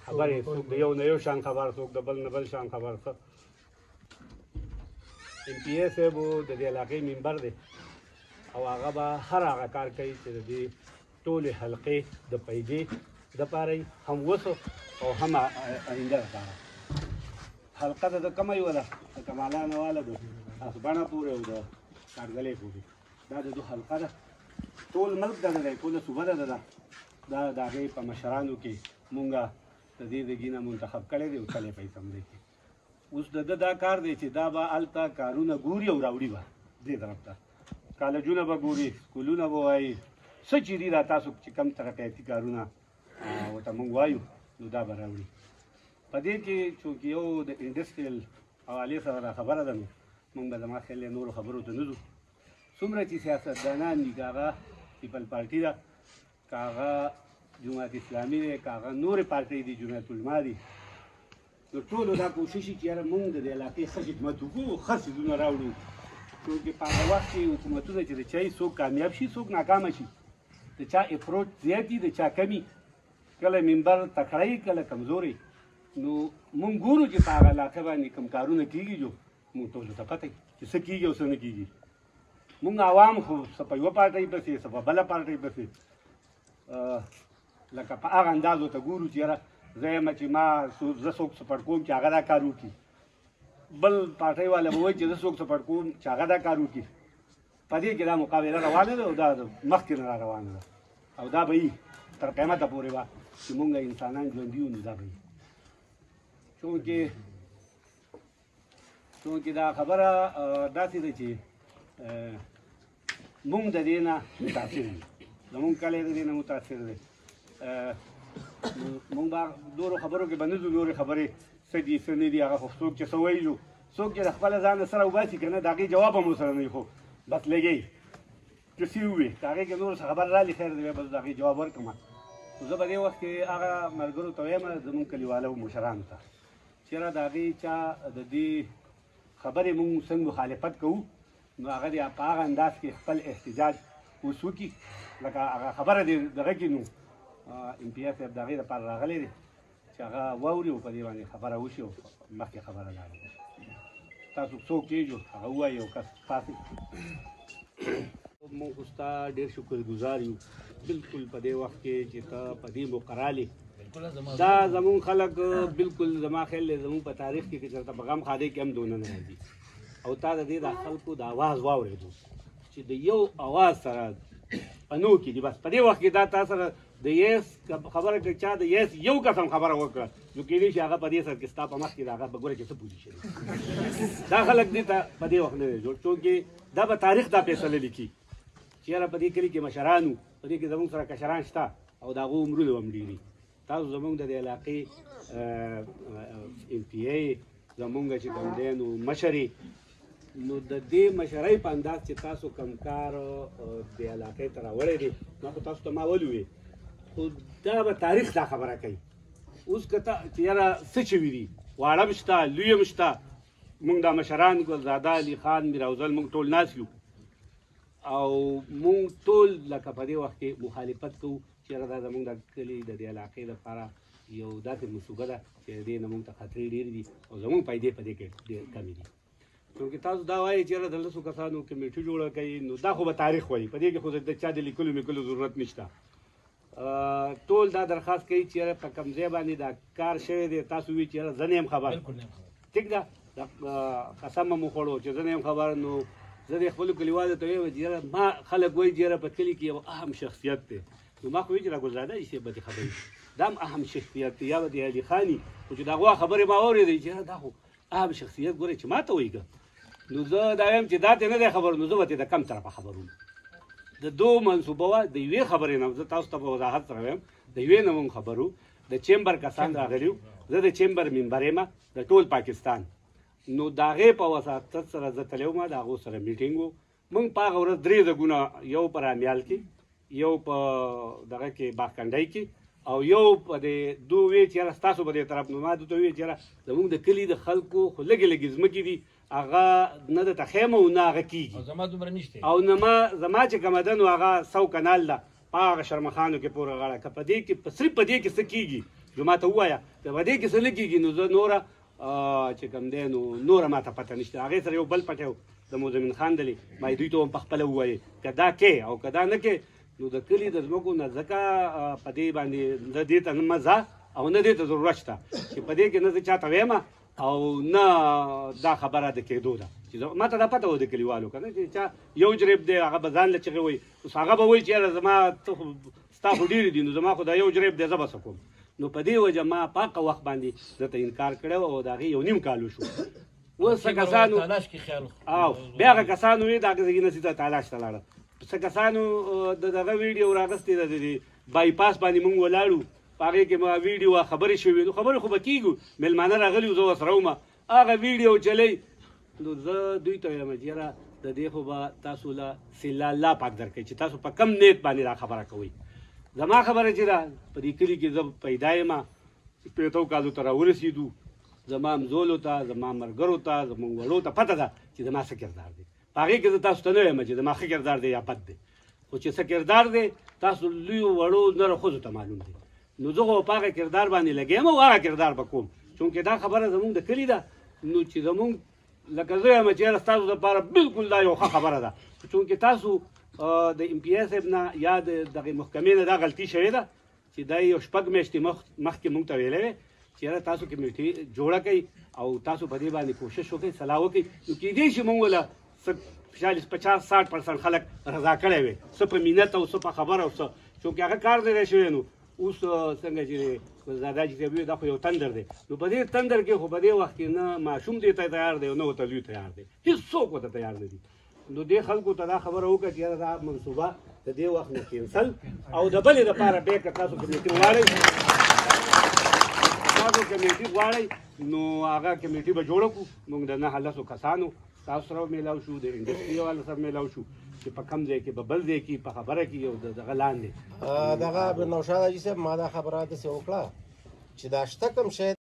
خبرې څوک د یو نه یو شان خبر څوک د بل نه بل شان خبر څه ایم پی ای صاحب د دې علاقې ممبر دی او هغه به هر هغه کار کوي چې د دې ټولې حلقې د پیدې دپاره هم وسو او هم آینده دپاره حلقه د کومه یوه ده د کمالانه واله د اسبڼه پورې او د کارګلې پورې دا د دو حلقه ده ټول ملک دغه دی ټوله صوبه ده دا د هغې په مشرانو کې مونږ د دې دګي نه منتخب کړی دی او کلی په اسمبلۍ کې اوس د ده دا کار دی چې دا به هلته کارونه ګوري او راوړي به دې طرف ته کالجونه به ګوري سکولونه به وایي څه چې دي دا تاسو چې کم ترقیاتي کارونه ورته مونږ وایو نو دا به راوړي په دې کې چونکې یو د انډسټریل حوالې سره دا خبره ده نو مونږ به زما خیال دی نورو خبرو ته نه ځو څومره چې سیاستدانان دي که هغه پیپل پارټي ده که هغه جماعت اسلامي دی که هغه نورې پارټۍ دي جمعیت علما دي نو ټولو دا کوشش چې یاره مونږ د دې علاقې ښه خدمت وکړو ښه څیزونه راوړو چونکې په هغه وخت کې حکومتونه چې د چا څوک کامیاب شي څوک ناکامه شي د چا اپروچ زیات دي د چا کمی کله ممبر تکړه کله کمزوري نو مونږ ګورو چې په هغه علاقه باندې کوم کارونه کېږي جو مونږ ټولو ته پته چې څه کېږي او څه نه کېږي مونږ عوام خو څه په یوه پارټۍ پسې څه په بله پارټۍ پسې لکه په هغه اندازو ته ګورو چې یاره زه یم چې ما زه څوک سپورټ کوم چې هغه دا کار وکړي بل پارټۍ والا به وایي چې زه څوک سپورټ کوم چې هغه دا کار وکړي په دې کې دا مقابله روانه ده او دا مخکې نه را روانه ده او دا به وي تر قیامته پورې به چې مونږ انسانان ژوندي یو نو دا به وي چونکې دا خبره داسې ده چې مونږ د دې نه متاثر یو زمونږ کلی د دې نه متاثر دی مونږ به نورو خبرو کې به نه ځو نورې خبرې څه دي څه نه دي هغه خو څوک چې څه وایي څوک چې د خپله ځان سره وباسي که نه د هغې جواب هم ورسره نه وي خو بس لګوي چې څه ووایي که هغې کې نورو څه خبر رالي خیر دی بیا به زه د هغې جواب ورکړم خو زه په دې وخت کې هغه ملګرو ته وایم زمونږ کلیوالو مشرانو ته چې یاره د هغې چا د دې خبرې مونږ څنګه مخالفت کوو نو هغه دې په هغه انداز کې خپل احتجاج اوس وکړي لکه هغه خبره دې دغه کې نو ایم پی ای صاحب د هغې دپاره راغلی دی چې هغه واوري او په دې باندې خبره وشي او مخکې خبره لاړه تاسو څوک کېږو هغه ووایي او کس پاسې مونږ خو ستا ډېر شکرګزار یو بلکل په دې وخت کې چې ته په دې مقرالې دا زمونږ خلک بلکل زما خیال دی زمونږ په تاریخ کې که چېرته په غم خادۍ کې هم دونه نه راځي او تا د دې د خلکو د اواز واورېدو چې د یو اواز سره پنو کې دي بس په دې وخت کې دا تا سره د یس خبره که چا د یس یو قسم خبره وکړه نو کېدای شي هغه په دې سره کې ستا په مخ کې د هغه به ګوره چې څه پوزیشن دا خلک دې ته په دې وخت نه دی جوړ چونکې دا به تاریخ دا فیصله لیکي چې یاره په دې کلي کې مشران وو په دې کې زمونږ سره کشران شته او د هغو عمرونه هم ډېر دي تاسو زمونږ د دې علاقې ایم پی ای زمونږ چې کوم دی نو مشر نو د دې مشرۍ په انداز چې تاسو کوم کار د علاقې ته راوړی دی ما خو تاسو ته ما ولوې خو دا به تاریخ دا خبره کوي اوس که ته چې یاره څه شوي دي واړه هم شته لوی هم شته مونږ دا مشران ګلزاده علي خان میراوزل مونږ ټول ناست یو او مونږ ټول لکه په دې وخت کې مخالفت کوو چې یاره دا زمونږ د کلي د دې علاقې لپاره یو داسې منصوبه ده چې د دې نه مونږ ته خطرې ډېرې دي او زمونږ پیدې په دې کې ډېر کمې دي چونکې تاسو دا وایئ چې یاره د لسو کسانو کمیټې جوړه کوي نو دا خو به تاریخ وایي په دې کې خو د چا د لیکلو میکلو ضرورت نشته ټول دا درخواست کوي چې یاره په کوم ځای باندې دا کار شوی دی تاسو وایئ چې یاره زه نه یم خبر ټیک ده قسم مو وخوړو چې زه نه یم خبر نو زه د خپلو کلیوالو ته وایم چې یاره ما خلک وایي چې یاره په کلي کې یو اهم شخصیت دی نو ما خو وایي چې را ګلزاده صاحب به دې خبرې دا هم اهم شخصیت دی یا به د علي خاني خو چې د هغو خبرې ما واورېدې چې یاره دا خو اهم شخصیت ګورې چې ما ته وایي نو زه دا وایم چې دا ته نه دی خبر نو زه به د کم طرفه خبرونه د دو منصوبه وه د یوې خبرې نه زه تاسو ته په وضاحت سره وایم د یوې نه مونږ خبرو د چیمبر کسان راغلي وو زه د چیمبر ممبر یم د ټول پاکستان نو د هغې په وساطت سره زه تللی وم د هغو سره میټینګ و مونږ په هغه ورځ 3 ځایونه یو په رامیال کې یو په دغه کې باغکنډۍ کې او یو په دې دوه وی چې یاره ستاسو په دې طرف نو ما دوی ته وویل چې یاره زمونږ د کلي د خلکو خو لږې لږې ځمکې دي هغه نه د تخیمه او نه هغه کېږي او نه ما زما چې کومه ده نو هغه 100 کنال ده په هغه شرمخانو کې پوره غاړه که په دې کې صرف په دې کې څه کېږي نو ما ته ووایه که په دې کې څه نه کېږي نو زه نوره چې کوم دی نوره ما ته پته نشته. هغې سره یو بل پټی و د مزمن خان دلې ما یې دوی ته هم پخپله ووایې که دا کې او که دا نه کې نو د کلي د ځمکو نه ځکه په دې باندې نه دې ته نه مزه او نه دې ته ضرورت شته چې په دې کې نه زه چاته وایم او نه دا خبره د کېدو ده چې ما ته دا پته و د کلیوالو که نه چې چا یو جریب دی هغه به ځان له چغې وایي اوس هغه به وایي چې یاره زما ستا خو ډېرې دي نو زما خو دا یو جریب دی زه به څه کوم. نو په دې وجه ما پاکه وخت باندې درته انکار کړی او د هغې یو نیم کال وشو. اوس څه کسانو او بیا هغه کسانو وې د هغه ځای نه سیده تالاش ته لاړه. څه کسانو د دغه ویډیو راغستې ده د بایپاس باندې مونږ ولاړو په هغې کې ما ویډیو خبرې شوې نو خبرې خو به کېږو مېلمانه راغلي وو زه ورسره وم هغه ویډیو چلی نو زه دوی ته وایم چې یاره د دې خو به تاسو له سله الله پاک درکوي چې تاسو په کم نیت باندې دا خبره کوئ. زما خبره چې ده په دې کلي کې زه پیدا یم 15 کالو ته راورسېدو زما همزولو ته زما ملګرو ته زموږ وړو ته پته ده چې زما څه کردار دی. په هغې کې زه تاسو ته نه وایم چې زما ښه کردار دی یا بد دی خو چې څه کردار دی تاسو لویو وړو نرو ښځو ته معلوم دی. نو زه خو په هغه کردار باندې لګیم او هغه کردار به کوم چونکې دا خبره زموږ د کلي ده نو چې زموږ لکه زه یم چې یاره ستاسو دپاره بلکل دا یو ښه خبره ده چونکې تاسو د ام پي ایس صاحب نه یا د دغې محکمې نه دا غلطي شوې ده چې دا یو 6 میاشتې مخکې مونږ ته ویلی وی چې یاره تاسو کمیټې جوړه کوئ او تاسو په دې باندې کوشش وکړئ صلاح وکړئ نو کېدای شي مونږ وله 40-50-60% خلک رضا کړی وی څه په مینت او څه په خبره او څه چونکې هغه کار دی شوی نو اوس څنګه چې زاداجي صاحب وي دا خو یو تندر دی نو په دې تندر کې خو په دې وخت کې نه ماشوم دې ته تیار دی او نه ورته لوی تیار دی هېڅوک ورته تیار نه دي. نو دې خلکو ته دا خبره وکړه چې یاره دا منصوبه د دې وخت نه کینسل او د بلې دپاره بیا که تاسو کمیټي غواړئ نو هغه کمیټي به جوړه کړو موږ د 9 کسانو تاسو سره میلاو شو د انډسټري والا سره میلاو شو چې په کم ځای کې به بل ځای کې په خبره کې یو دغه لاندې دغه نوشاد حاجي صاحب ما دا خبره داسې وکړه چې دا شته کوم شی